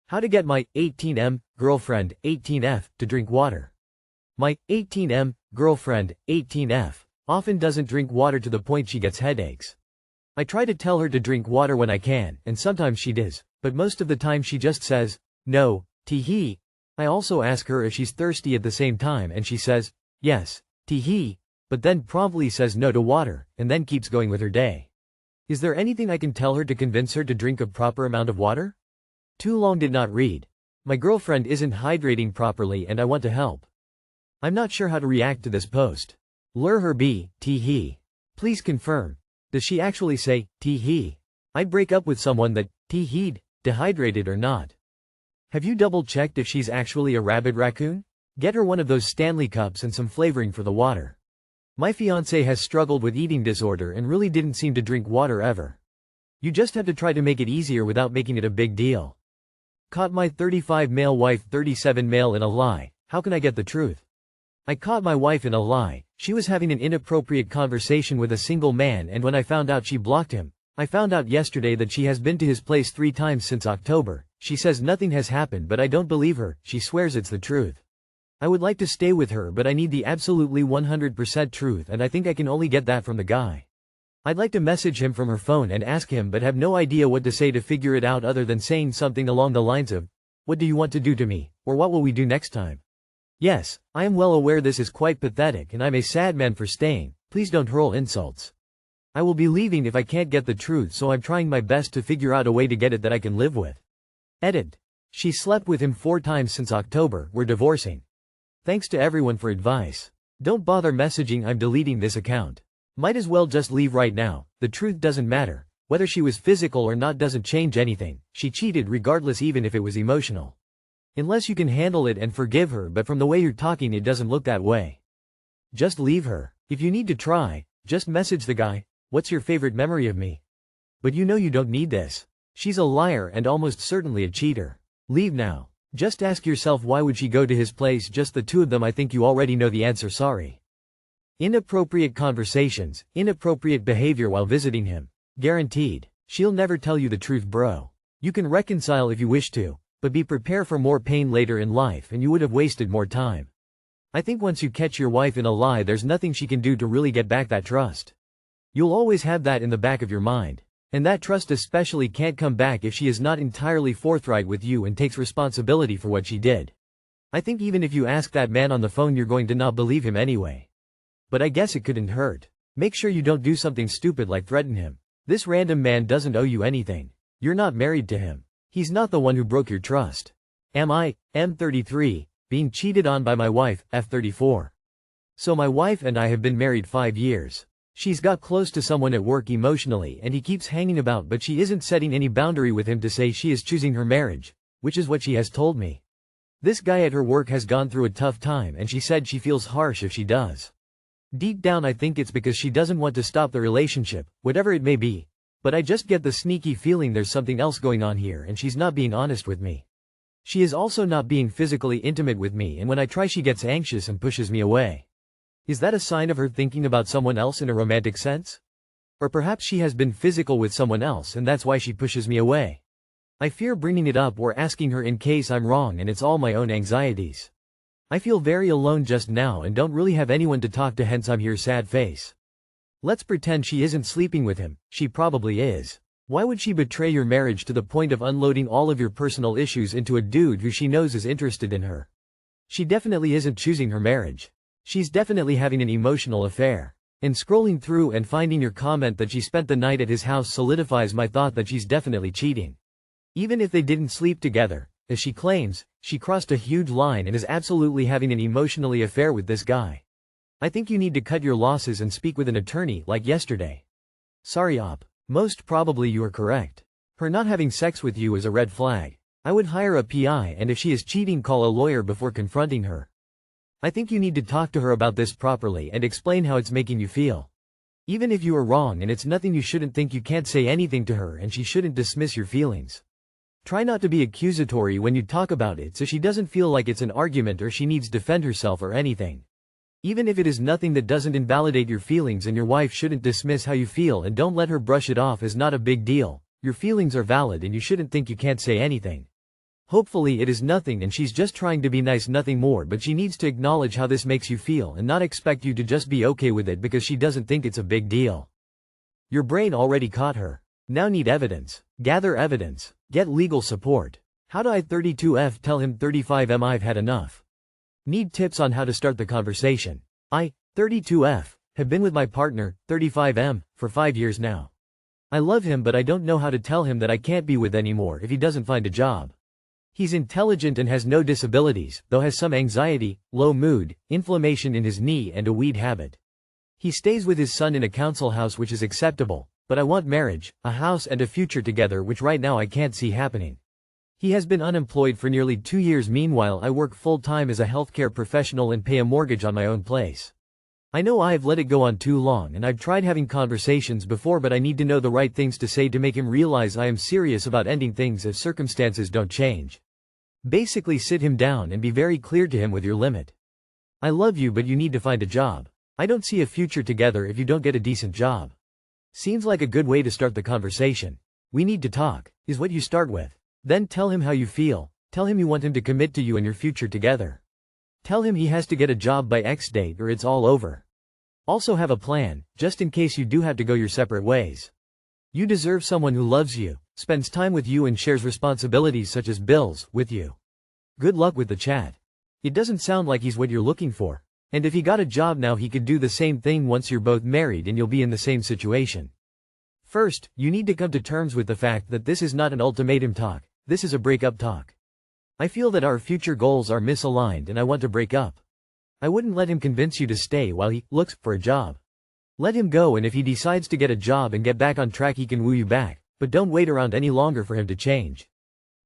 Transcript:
How to get my 18M girlfriend 18F to drink water. My 18M girlfriend 18F often doesn't drink water to the point she gets headaches. I try to tell her to drink water when I can, and sometimes she does, but most of the time she just says, no, tee-hee. I also ask her if she's thirsty at the same time and she says, yes, tee-hee, but then promptly says no to water, and then keeps going with her day. Is there anything I can tell her to convince her to drink a proper amount of water? Too long did not read. My girlfriend isn't hydrating properly and I want to help. I'm not sure how to react to this post. Lure her be, tee-hee. Please confirm. Does she actually say, tee-hee? I'd break up with someone that, tee-heed, dehydrated or not. Have you double-checked if she's actually a rabid raccoon? Get her one of those Stanley cups and some flavoring for the water. My fiancé has struggled with eating disorder and really didn't seem to drink water ever. You just have to try to make it easier without making it a big deal. Caught my 35 male wife 37 male in a lie. How can I get the truth? I caught my wife in a lie. She was having an inappropriate conversation with a single man, and when I found out she blocked him. I found out yesterday that she has been to his place 3 times since October. She says nothing has happened, but I don't believe her. She swears it's the truth. I would like to stay with her, but I need the absolutely 100% truth, and I think I can only get that from the guy. I'd like to message him from her phone and ask him, but have no idea what to say to figure it out other than saying something along the lines of, what do you want to do to me, or what will we do next time? Yes, I am well aware this is quite pathetic and I'm a sad man for staying. Please don't hurl insults. I will be leaving if I can't get the truth, so I'm trying my best to figure out a way to get it that I can live with. Edit. She slept with him 4 times since October. We're divorcing. Thanks to everyone for advice. Don't bother messaging. I'm deleting this account. Might as well just leave right now. The truth doesn't matter. Whether she was physical or not doesn't change anything. She cheated regardless, even if it was emotional. Unless you can handle it and forgive her, but from the way you're talking it doesn't look that way. Just leave her. If you need to try, just message the guy, what's your favorite memory of me? But you know you don't need this. She's a liar and almost certainly a cheater. Leave now. Just ask yourself, why would she go to his place, just the 2 of them? I think you already know the answer. Sorry. Inappropriate conversations, inappropriate behavior while visiting him. Guaranteed. She'll never tell you the truth, bro. You can reconcile if you wish to, but be prepared for more pain later in life and you would have wasted more time. I think once you catch your wife in a lie, there's nothing she can do to really get back that trust. You'll always have that in the back of your mind. And that trust especially can't come back if she is not entirely forthright with you and takes responsibility for what she did. I think even if you ask that man on the phone, you're going to not believe him anyway. But I guess it couldn't hurt. Make sure you don't do something stupid like threaten him. This random man doesn't owe you anything. You're not married to him. He's not the one who broke your trust. Am I, M33, being cheated on by my wife, F34. So my wife and I have been married 5 years. She's got close to someone at work emotionally and he keeps hanging about, but she isn't setting any boundary with him to say she is choosing her marriage, which is what she has told me. This guy at her work has gone through a tough time and she said she feels harsh if she does. Deep down I think it's because she doesn't want to stop the relationship, whatever it may be, but I just get the sneaky feeling there's something else going on here and she's not being honest with me. She is also not being physically intimate with me, and when I try she gets anxious and pushes me away. Is that a sign of her thinking about someone else in a romantic sense? Or perhaps she has been physical with someone else and that's why she pushes me away. I fear bringing it up or asking her in case I'm wrong, and it's all my own anxieties. I feel very alone just now and don't really have anyone to talk to, hence I'm here sad face. Let's pretend she isn't sleeping with him. She probably is. Why would she betray your marriage to the point of unloading all of your personal issues into a dude who she knows is interested in her? She definitely isn't choosing her marriage. She's definitely having an emotional affair. And scrolling through and finding your comment that she spent the night at his house solidifies my thought that she's definitely cheating. Even if they didn't sleep together, as she claims, she crossed a huge line and is absolutely having an emotionally affair with this guy. I think you need to cut your losses and speak with an attorney like yesterday. Sorry op. Most probably you are correct. Her not having sex with you is a red flag. I would hire a PI, and if she is cheating, call a lawyer before confronting her. I think you need to talk to her about this properly and explain how it's making you feel. Even if you are wrong and it's nothing you shouldn't think, you can't say anything to her and she shouldn't dismiss your feelings. Try not to be accusatory when you talk about it so she doesn't feel like it's an argument or she needs to defend herself or anything. Even if it is nothing that doesn't invalidate your feelings, and your wife shouldn't dismiss how you feel, and don't let her brush it off as not a big deal. Your feelings are valid and you shouldn't think you can't say anything. Hopefully it is nothing and she's just trying to be nice, nothing more, but she needs to acknowledge how this makes you feel and not expect you to just be okay with it because she doesn't think it's a big deal. Your brain already caught her. Now need evidence. Gather evidence. Get legal support. How do I 32F tell him 35M I've had enough? Need tips on how to start the conversation. I, 32F, have been with my partner, 35M, for 5 years now. I love him but I don't know how to tell him that I can't be with anymore if he doesn't find a job. He's intelligent and has no disabilities, though has some anxiety, low mood, inflammation in his knee and a weed habit. He stays with his son in a council house which is acceptable, but I want marriage, a house and a future together which right now I can't see happening. He has been unemployed for nearly 2 years. Meanwhile I work full-time as a healthcare professional and pay a mortgage on my own place. I know I have let it go on too long and I've tried having conversations before, but I need to know the right things to say to make him realize I am serious about ending things if circumstances don't change. Basically sit him down and be very clear to him with your limit. I love you but you need to find a job. I don't see a future together if you don't get a decent job. Seems like a good way to start the conversation. We need to talk, is what you start with. Then tell him how you feel. Tell him you want him to commit to you and your future together. Tell him he has to get a job by X date or it's all over. Also have a plan, just in case you do have to go your separate ways. You deserve someone who loves you, spends time with you and shares responsibilities such as bills with you. Good luck with the chat. It doesn't sound like he's what you're looking for. And if he got a job now he could do the same thing once you're both married and you'll be in the same situation. First, you need to come to terms with the fact that this is not an ultimatum talk, this is a breakup talk. I feel that our future goals are misaligned and I want to break up. I wouldn't let him convince you to stay while he looks for a job. Let him go and if he decides to get a job and get back on track he can woo you back, but don't wait around any longer for him to change.